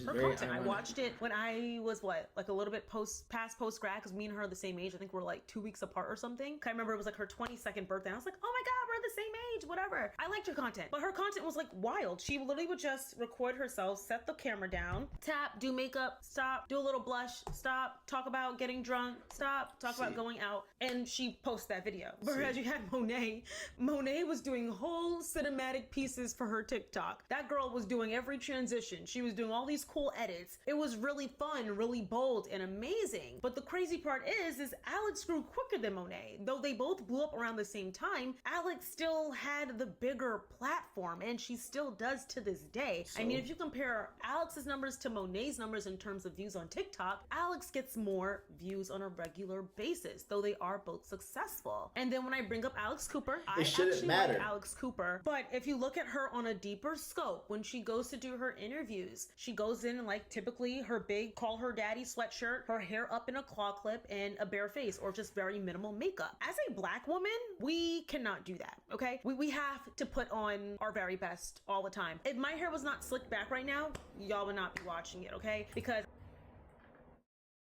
Her content. I watched it when I was like a little bit past post grad, because me and her are the same age. I think we're like 2 weeks apart or something. I remember it was like her 22nd birthday. I was like, oh my god, we're the same age, whatever. I liked her content, but her content was like wild. She literally would just record herself, set the camera down, tap, do makeup, stop, do a little blush, stop, talk about getting drunk, stop, talk about going out, and she posts that video. Whereas you had Monet was doing whole cinematic pieces for her TikTok. That girl was doing every transition. She was doing all these cool edits. It was really fun, really bold, and amazing. But the crazy part is Alex grew quicker than Monet. Though they both blew up around the same time, Alex still had the bigger platform, and she still does to this day. So, I mean, if you compare Alex's numbers to Monet's numbers in terms of views on TikTok, Alex gets more views on a regular basis, though they are both successful. And then when I bring up Alex Cooper, I actually like Alex Cooper, but if you look at her on a deeper scope, when she goes to do her interviews, she goes in like typically her big call her daddy sweatshirt, her hair up in a claw clip, and a bare face, or just very minimal makeup. As a black woman, we cannot do that, okay? We have to put on our very best all the time. If my hair was not slicked back right now, y'all would not be watching it, okay? Because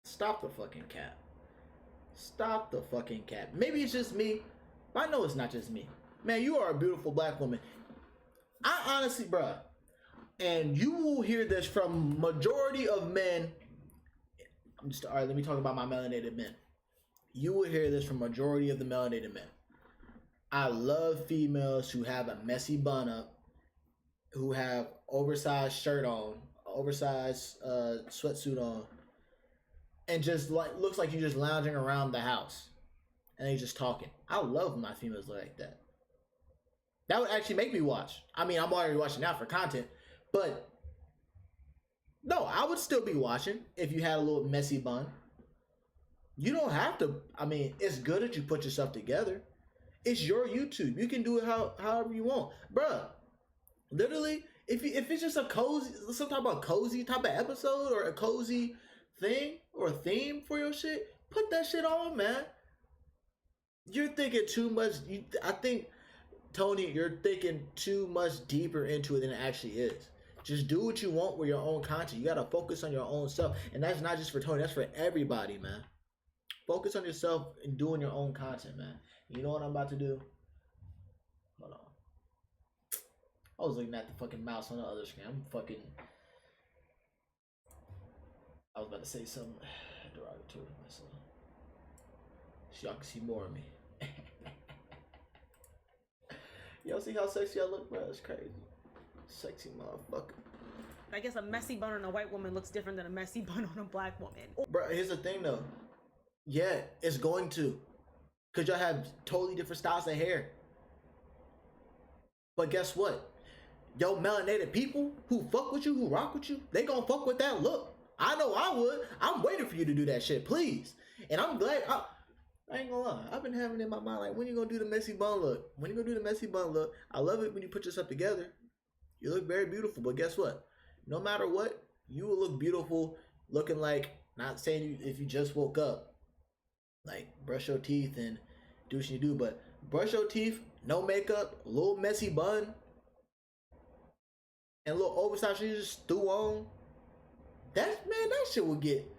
stop the fucking cap. Stop the fucking cap. Maybe it's just me, but I know it's not just me. Man, you are a beautiful black woman. I honestly, bruh, and you will hear this from majority of men. All right, let me talk about my melanated men. You will hear this from majority of the melanated men. I love females who have a messy bun up, who have oversized shirt on, oversized sweatsuit on, and just like looks like you're just lounging around the house and they just talking. I love my females like that. That would actually make me watch. I mean, I'm already watching now for content, but no, I would still be watching if you had a little messy bun. You don't have to. I mean, it's good that you put yourself together. It's your YouTube. You can do it however you want, bruh. Literally, if it's just a cozy, some type of cozy type of episode or a cozy thing or theme for your shit, put that shit on, man. You're thinking too much. I think, Tony, you're thinking too much deeper into it than it actually is. Just do what you want with your own content. You gotta focus on your own self, and that's not just for Tony. That's for everybody, man. Focus on yourself and doing your own content, man. You know what I'm about to do? Hold on. I was looking at the fucking mouse on the other screen. I was about to say something derogatory to myself, so y'all can see more of me. Y'all see how sexy I look, bro? It's crazy. Sexy motherfucker. I guess a messy bun on a white woman looks different than a messy bun on a black woman. Bro, here's the thing though. Yeah, it's going to. Because y'all have totally different styles of hair. But guess what? Yo, melanated people who fuck with you, who rock with you, they gonna fuck with that look. I know I would. I'm waiting for you to do that shit, please. And I'm glad. I ain't gonna lie. I've been having in my mind, like, when you gonna do the messy bun look? When you gonna do the messy bun look? I love it when you put yourself together. You look very beautiful. But guess what? No matter what, you will look beautiful looking like, not saying you, if you just woke up, like, brush your teeth and do what you do, but brush your teeth, no makeup, a little messy bun, and a little oversized shit you just threw on. That shit would get.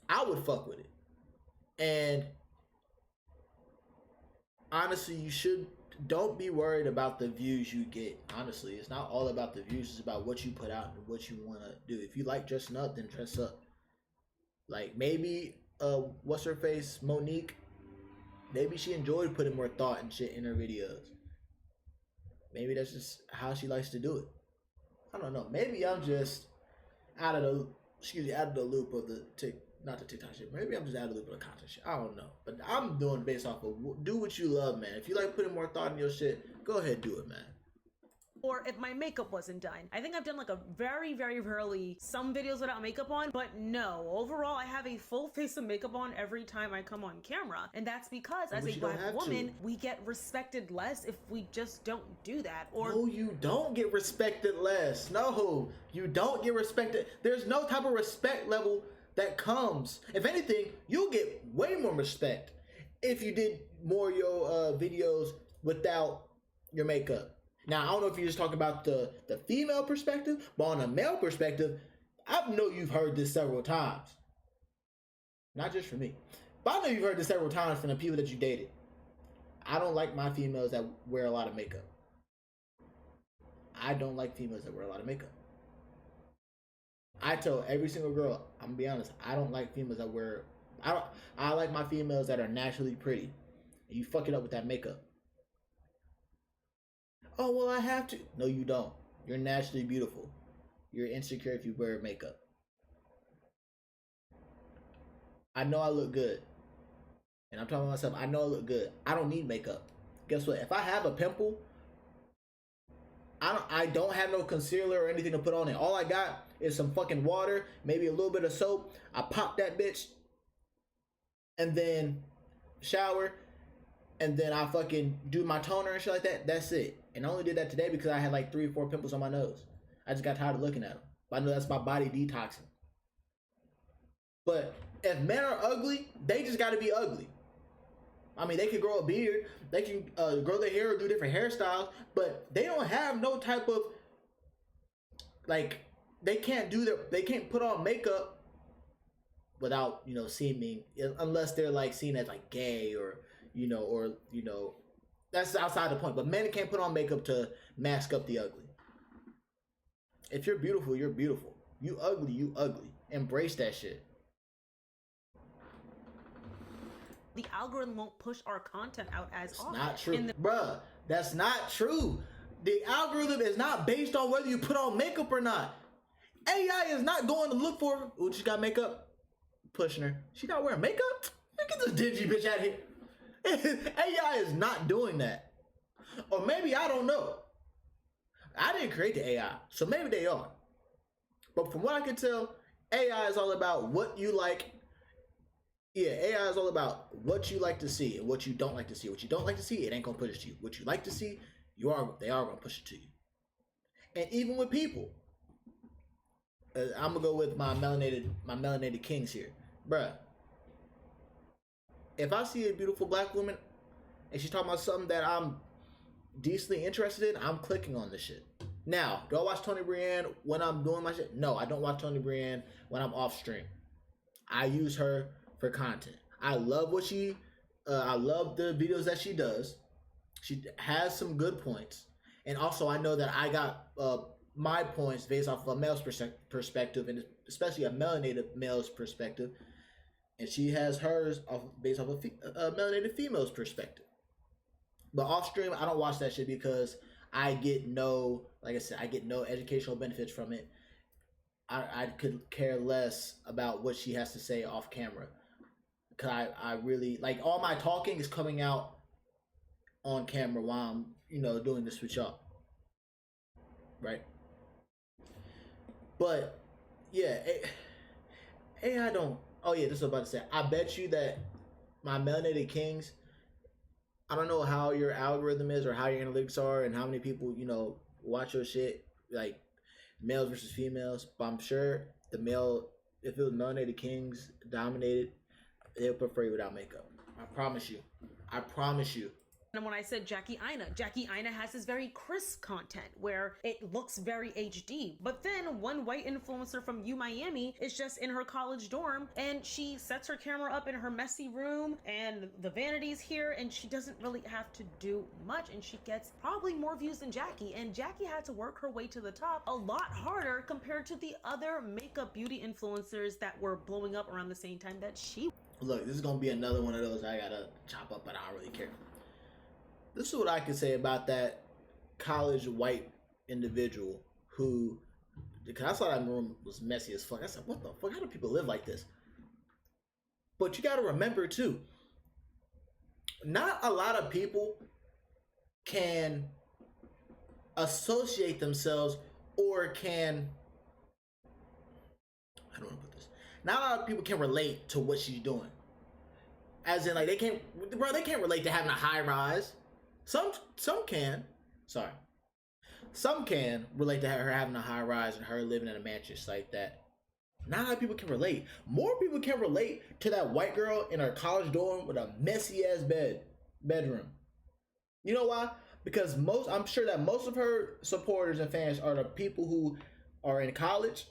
I would fuck with it. And honestly, don't be worried about the views you get. Honestly, it's not all about the views. It's about what you put out and what you want to do. If you like dressing up, then dress up. Like, maybe, what's her face, Monique, maybe she enjoyed putting more thought and shit in her videos. Maybe that's just how she likes to do it. I don't know. Maybe I'm just out of the loop of not the TikTok shit. Maybe I'm just out of the loop of the content shit. I don't know. But I'm doing based off of do what you love, man. If you like putting more thought in your shit, go ahead, do it, man. Or if my makeup wasn't done. I think I've done like a very, very rarely some videos without makeup on, but no, overall I have a full face of makeup on every time I come on camera. And that's because as a black woman, we get respected less if we just don't do that. Or no, you don't get respected less. No, you don't get respected. There's no type of respect level that comes. If anything, you'll get way more respect if you did more of your videos without your makeup. Now, I don't know if you're just talking about the female perspective, but on a male perspective, I know you've heard this several times. Not just from me, but I know you've heard this several times from the people that you dated. I don't like my females that wear a lot of makeup. I don't like females that wear a lot of makeup. I tell every single girl, I'm gonna be honest, I don't like females that wear. I like my females that are naturally pretty. And you fuck it up with that makeup. Oh well, I have to. No, you don't. You're naturally beautiful. You're insecure if you wear makeup. I know I look good, and I'm talking to myself. I know I look good. I don't need makeup. Guess what? If I have a pimple, I don't have no concealer or anything to put on it. All I got is some fucking water, maybe a little bit of soap. I pop that bitch, and then shower, and then I fucking do my toner and shit like that. That's it. And I only did that today because I had like 3 or 4 pimples on my nose. I just got tired of looking at them. But I know that's my body detoxing. But if men are ugly, they just got to be ugly. I mean, they can grow a beard, they can grow their hair or do different hairstyles, but they don't have no type of, like, they can't put on makeup without, seeming, unless they're like seen as like gay or that's outside the point. But men can't put on makeup to mask up the ugly. If you're beautiful, you're beautiful. You ugly, you ugly. Embrace that shit. The algorithm won't push our content out as often. Not true. Bruh, that's not true. The algorithm is not based on whether you put on makeup or not. AI is not going to look for, oh, she got makeup? Pushing her. She not wearing makeup? Get this dingy bitch out of here. AI is not doing that. Or maybe, I don't know. I didn't create the AI, so maybe they are. But from what I can tell, AI is all about what you like. Yeah, AI is all about what you like to see and what you don't like to see. What you don't like to see, it ain't gonna push it to you. What you like to see, they are gonna push it to you. And even with people, I'm gonna go with my melanated kings here, bruh. If I see a beautiful black woman and she's talking about something that I'm decently interested in, I'm clicking on this shit. Now, do I watch Tony Brienne when I'm doing my shit? No, I don't watch Tony Brienne when I'm off stream. I use her for content. I love what I love the videos that she does. She has some good points. And also I know that I got my points based off of a male's perspective, and especially a melanated male's perspective. And she has hers based off a melanated female's perspective. But off stream, I don't watch that shit because I get no educational benefits from it. I could care less about what she has to say off camera. Cause I really, like, all my talking is coming out on camera while I'm, doing this with y'all. Right? But, yeah, I don't, oh yeah, this is what I was about to say. I bet you that my melanated kings, I don't know how your algorithm is or how your analytics are and how many people, watch your shit, like males versus females, but I'm sure the male, if it was melanated kings dominated, they'll prefer you without makeup. I promise you. And when I said Jackie Aina has this very crisp content where it looks very HD. But then one white influencer from Miami is just in her college dorm and she sets her camera up in her messy room and the vanity's here and she doesn't really have to do much and she gets probably more views than Jackie. And Jackie had to work her way to the top a lot harder compared to the other makeup beauty influencers that were blowing up around the same time that she. Look, this is gonna be another one of those I gotta chop up, but I don't really care. This is what I can say about that college white individual who, because I saw that room was messy as fuck. I said, what the fuck? How do people live like this? But you got to remember too, not a lot of people can associate themselves or can, I don't want to put this, not a lot of people can relate to what she's doing. As in, like, they can't relate to having a high rise. Some can. Sorry. Some can relate to her having a high rise and her living in a mansion like that. Not a lot of people can relate. More people can relate to that white girl in her college dorm with a messy ass bedroom. You know why? Because I'm sure that most of her supporters and fans are the people who are in college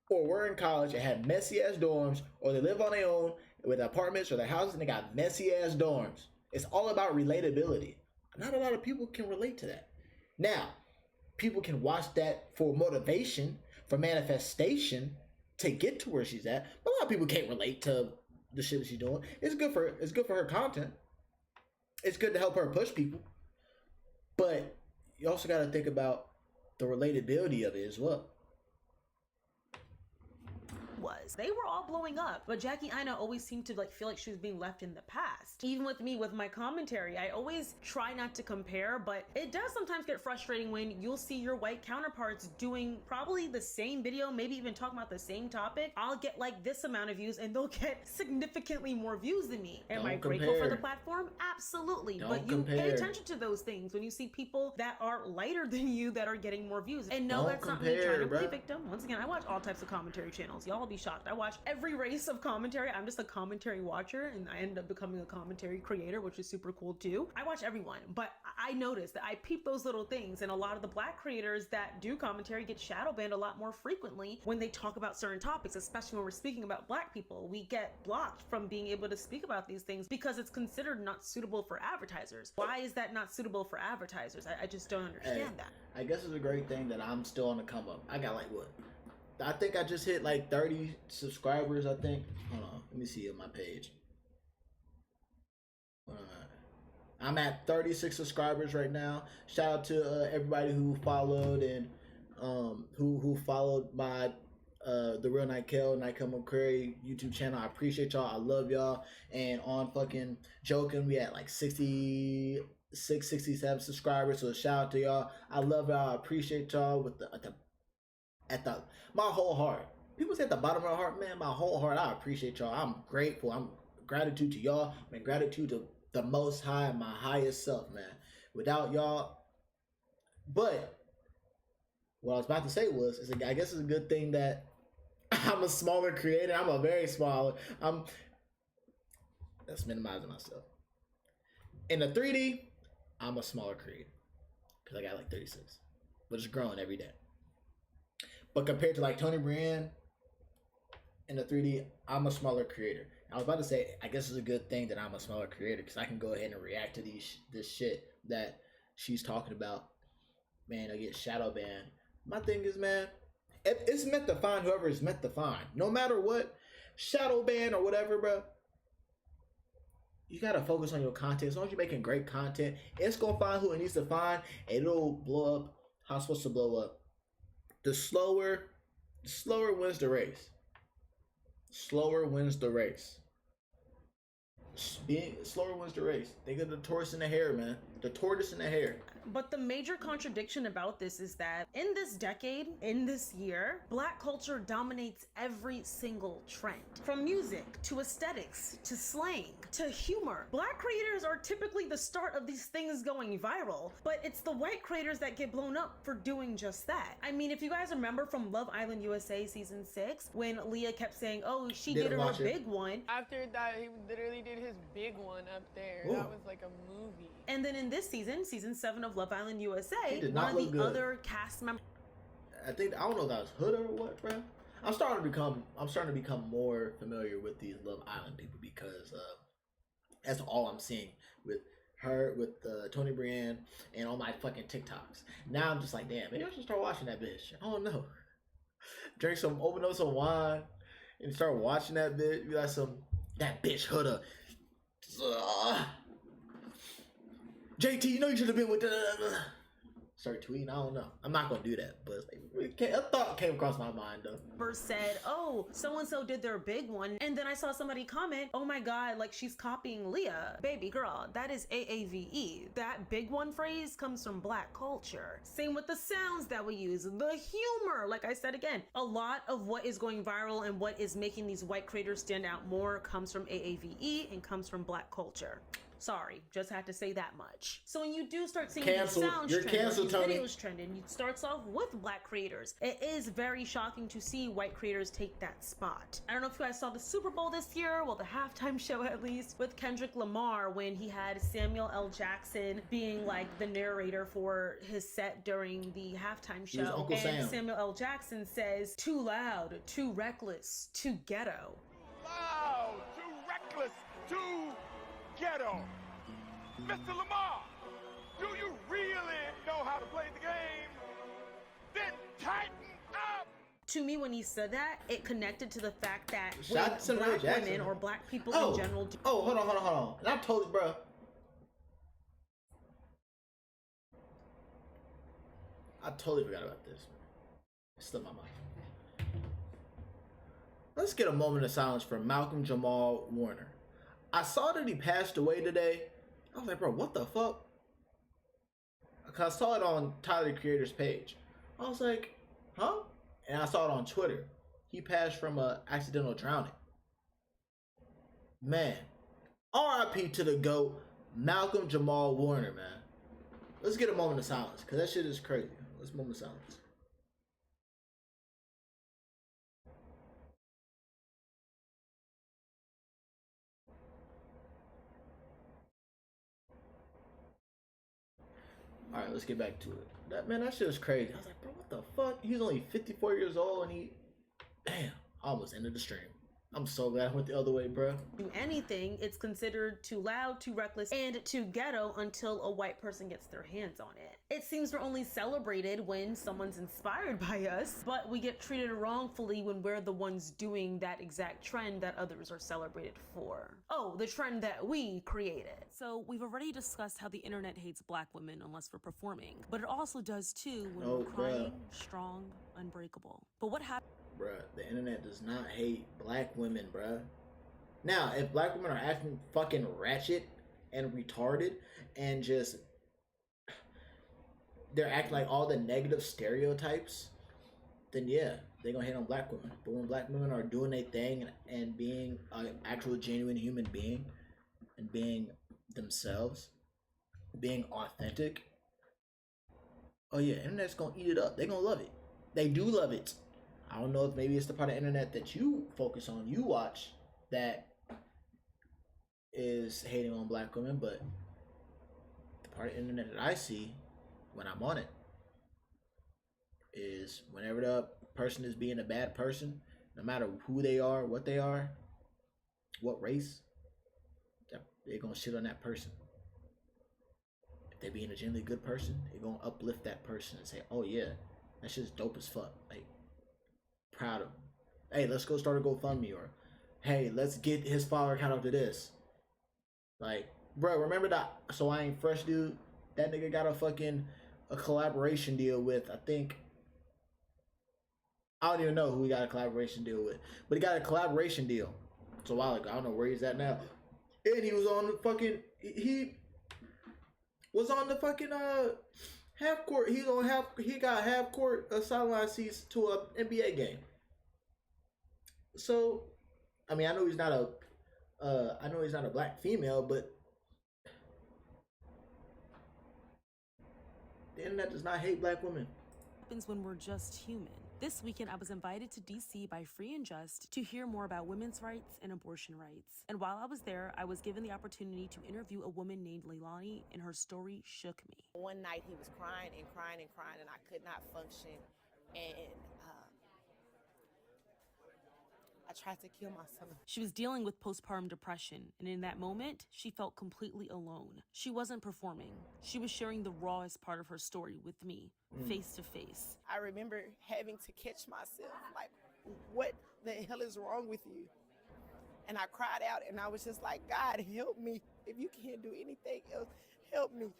or were in college and had messy ass dorms, or they live on their own with apartments or their houses and they got messy ass dorms. It's all about relatability. Not a lot of people can relate to that. Now, people can watch that for motivation, for manifestation to get to where she's at. But a lot of people can't relate to the shit that she's doing. It's good for her content. It's good to help her push people. But you also got to think about the relatability of it as well. They were all blowing up, but Jackie Aina always seemed to feel like she was being left in the past. Even with me, with my commentary, I always try not to compare, but it does sometimes get frustrating when you'll see your white counterparts doing probably the same video, maybe even talking about the same topic. I'll get like this amount of views and they'll get significantly more views than me. Am I grateful for the platform? Absolutely. But you pay attention to those things when you see people that are lighter than you that are getting more views. And no, that's not me trying to play victim. Once again, I watch all types of commentary channels. Y'all will be shocked. I watch every race of commentary. I'm just a commentary watcher and I ended up becoming a commentary creator, which is super cool too. I watch everyone, but I noticed that I peep those little things, and a lot of the black creators that do commentary get shadow banned a lot more frequently when they talk about certain topics, especially when we're speaking about black people. We get blocked from being able to speak about these things because it's considered not suitable for advertisers. Why is that not suitable for advertisers? I just don't understand that. I guess it's a great thing that I'm still on the come up. I got like what? I think I just hit like 30 subscribers, I think. Hold on, let me see on my page. I'm at 36 subscribers right now. Shout out to everybody who followed and who followed my the real Nykel McCurry YouTube channel. I appreciate y'all. I love y'all. And on fucking joking, we had like 66, 67 subscribers. So shout out to y'all. I love y'all. I appreciate y'all with my whole heart. People say at the bottom of my heart, man, my whole heart. I appreciate y'all. I'm grateful. I'm gratitude to y'all. Man, gratitude to the Most High, my highest self, man. Without y'all, but what I was about to say was, I guess it's a good thing that I'm a smaller creator. I'm a very small. That's minimizing myself. In the 3D, I'm a smaller creator because I got like 36, but it's growing every day. But compared to like Tony Brienne in the 3D, I'm a smaller creator. I was about to say, I guess it's a good thing that I'm a smaller creator because I can go ahead and react to this shit that she's talking about. Man, I get shadow banned. My thing is, man, it's meant to find whoever is meant to find. No matter what, shadow ban or whatever, bro. You gotta focus on your content. As long as you're making great content, it's gonna find who it needs to find, and it'll blow up how it's supposed to blow up. The slower wins the race. Slower wins the race. Slower wins the race. They got the tortoise in the hare, man. The tortoise in the hare. But the major contradiction about this is that in this decade, in this year, black culture dominates every single trend. From music to aesthetics to slang to humor. Black creators are typically the start of these things going viral, but it's the white creators that get blown up for doing just that. I mean, if you guys remember from Love Island USA season 6, when Leah kept saying, oh, she did her big one. After that, he literally did his big one up there. Ooh. That was like a movie. And then in this season 7 of Love Island USA, one of the other cast members. I don't know if that was Hood or what, bro. I'm starting to become more familiar with these Love Island people because that's all I'm seeing with her, with Tony Brienne, and all my fucking TikToks. Now I'm just like, damn, maybe I should start watching that bitch. I don't know. Open up some wine and start watching that bitch. You got that bitch Hooda. JT, you know you should have been with start tweeting. I don't know. I'm not gonna do that, but a thought came across my mind though. First said, oh, so and so did their big one, and then I saw somebody comment, oh my god, like she's copying Leah. Baby girl, that is AAVE. That big one phrase comes from black culture. Same with the sounds that we use, the humor. Like I said again, a lot of what is going viral and what is making these white creators stand out more comes from AAVE and comes from black culture. Sorry, just had to say that much. So when you do start seeing Canceled. these sounds You're trend, or canceled, these Tony. videos trend, and it starts off with black creators, it is very shocking to see white creators take that spot. I don't know if you guys saw the Super Bowl this year, well, the halftime show at least, with Kendrick Lamar, when he had Samuel L. Jackson being like the narrator for his set during the halftime He was show. Uncle And Sam. Samuel L. Jackson says, "Too loud, too reckless, too ghetto." Loud, too reckless, too ghetto. Mr. Lamar, do you really know how to play the game? Then tighten up. To me, when he said that, it connected to the fact that Shout out when to Samuel L. black Jackson. women or black people Oh, in general do oh, hold on. And I told you, bro. I totally forgot about this. It's still in my mind. Let's get a moment of silence for Malcolm Jamal Warner. I saw that he passed away today. I was like, bro, what the fuck? Because I saw it on Tyler the Creator's page. I was like, huh? And I saw it on Twitter. He passed from a accidental drowning. Man, R.I.P. to the GOAT, Malcolm Jamal Warner, man. Let's get a moment of silence, because that shit is crazy. Let's moment of silence. All right, let's get back to it. That shit was crazy. I was like, bro, what the fuck? He was only 54 years old, and damn, I almost ended the stream. I'm so glad I went the other way, bro. do anything, it's considered too loud, too reckless, and too ghetto until a white person gets their hands on it. It seems we're only celebrated when someone's inspired by us, but we get treated wrongfully when we're the ones doing that exact trend that others are celebrated for. Oh, the trend that we created. So we've already discussed how the internet hates black women unless we're performing, but it also does too when we're crying, strong, unbreakable. But what happens? Bruh, the internet does not hate black women, bruh. Now, if black women are acting fucking ratchet and retarded and just they're acting like all the negative stereotypes, then yeah, they're gonna hate on black women. But when black women are doing their thing and being an actual genuine human being and being themselves, being authentic, oh yeah, internet's gonna eat it up. They're gonna love it. They do love it. I don't know if maybe it's the part of the internet that you focus on, you watch, that is hating on black women, but the part of the internet that I see when I'm on it is whenever the person is being a bad person, no matter who they are, what race, they're gonna shit on that person. If they're being a genuinely good person, they're gonna uplift that person and say, oh yeah, that shit's dope as fuck. Like, proud of him. Hey, let's go start a GoFundMe, or hey, let's get his follower count up to this. Like, bro, remember that So I Ain't Fresh dude? That nigga got a collaboration deal with, I don't even know who he got a collaboration deal with, but he got a collaboration deal. It's a while ago. I don't know where he's at now. And he was on the fucking, he was on the fucking half court. He got half court sideline seats to a NBA game. So, I mean, I know he's not a black female, but the internet does not hate black women. Happens when we're just human. This weekend, I was invited to DC by Free and Just to hear more about women's rights and abortion rights. And while I was there, I was given the opportunity to interview a woman named Leilani, and her story shook me. One night he was crying and crying and crying, and I could not function. And I tried to kill myself. She was dealing with postpartum depression, and in that moment, she felt completely alone. She wasn't performing. She was sharing the rawest part of her story with me, face to face. I remember having to catch myself, like, what the hell is wrong with you? And I cried out, and I was just like, God, help me. If you can't do anything else, help me.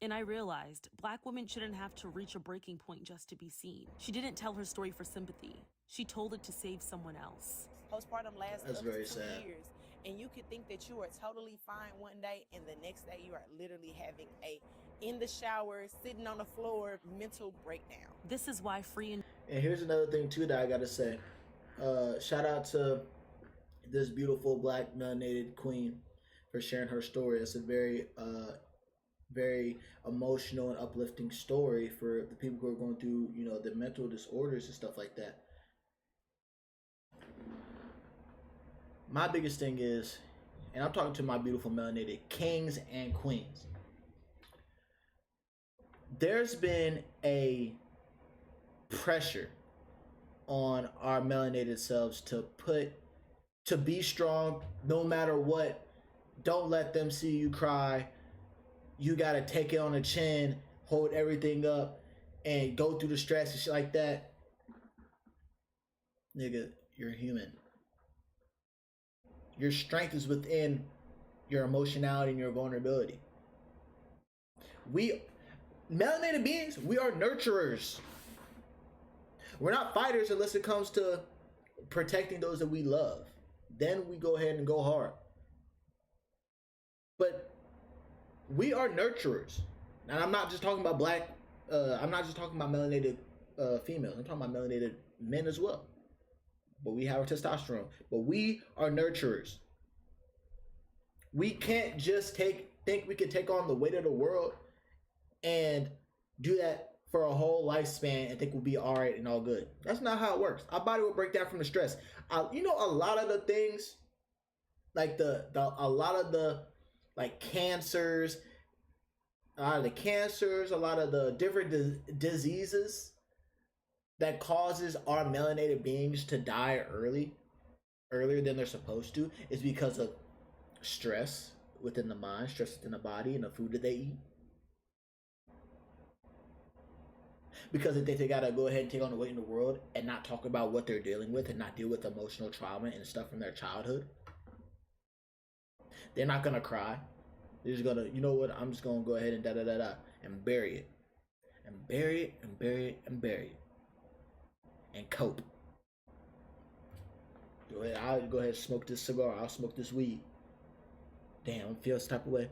And I realized black women shouldn't have to reach a breaking point just to be seen. She didn't tell her story for sympathy. She told it to save someone else. Postpartum lasts That's up very to 2 sad. years. And you could think that you are totally fine one day, and the next day you are literally having a, in the shower, sitting on the floor, mental breakdown. This is why Free and here's another thing too that I gotta say. Shout out to this beautiful black melanated queen for sharing her story. It's a very very emotional and uplifting story for the people who are going through, you know, the mental disorders and stuff like that. My biggest thing is, and I'm talking to my beautiful melanated kings and queens, there's been a pressure on our melanated selves to be strong no matter what. Don't let them see you cry. You gotta take it on the chin, hold everything up, and go through the stress and shit like that. Nigga, you're human. Your strength is within your emotionality and your vulnerability. We, melanated beings, we are nurturers. We're not fighters unless it comes to protecting those that we love. Then we go ahead and go hard. But we are nurturers. And I'm not just talking about I'm not just talking about melanated females. I'm talking about melanated men as well. But we have our testosterone. But we are nurturers. We can't just think we can take on the weight of the world and do that for a whole lifespan and think we'll be all right and all good. That's not how it works. Our body will break down from the stress. You know, a lot of the things, like a lot of the like cancers, a lot of the different diseases that causes our melanated beings to die earlier than they're supposed to, is because of stress within the mind, stress within the body, and the food that they eat. Because if they gotta go ahead and take on the weight in the world and not talk about what they're dealing with and not deal with emotional trauma and stuff from their childhood, they're not gonna cry. They're just gonna, you know what, I'm just gonna go ahead and and bury it. And bury it and bury it and bury it. And cope. I'll go ahead and smoke this cigar. I'll smoke this weed. Damn, I feel this type of way.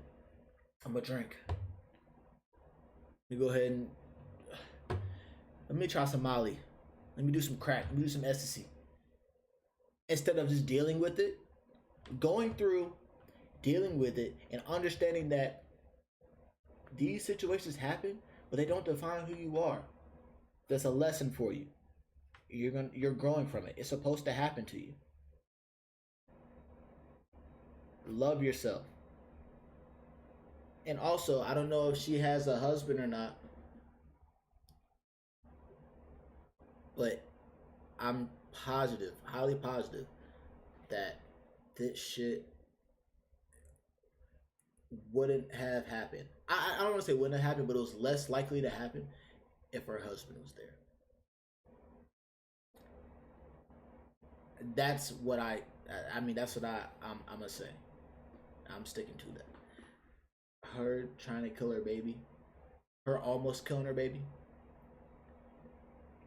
I'm gonna drink. Let me go ahead and let me try some Molly. Let me do some crack. Let me do some ecstasy. Instead of just dealing with it, going through, dealing with it, and understanding that these situations happen, but they don't define who you are. That's a lesson for you. You're growing from it. It's supposed to happen to you. Love yourself. And also, I don't know if she has a husband or not, but I'm positive, highly positive, that this shit wouldn't have happened. I don't want to say wouldn't have happened, but it was less likely to happen if her husband was there. That's what I'm gonna say. I'm sticking to that. Her trying to kill her baby, her almost killing her baby,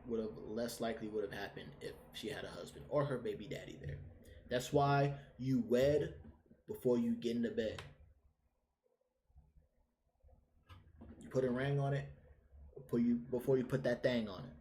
would have happened if she had a husband or her baby daddy there. That's why you wed before you get into bed. You put a ring on it before you put that thing on it.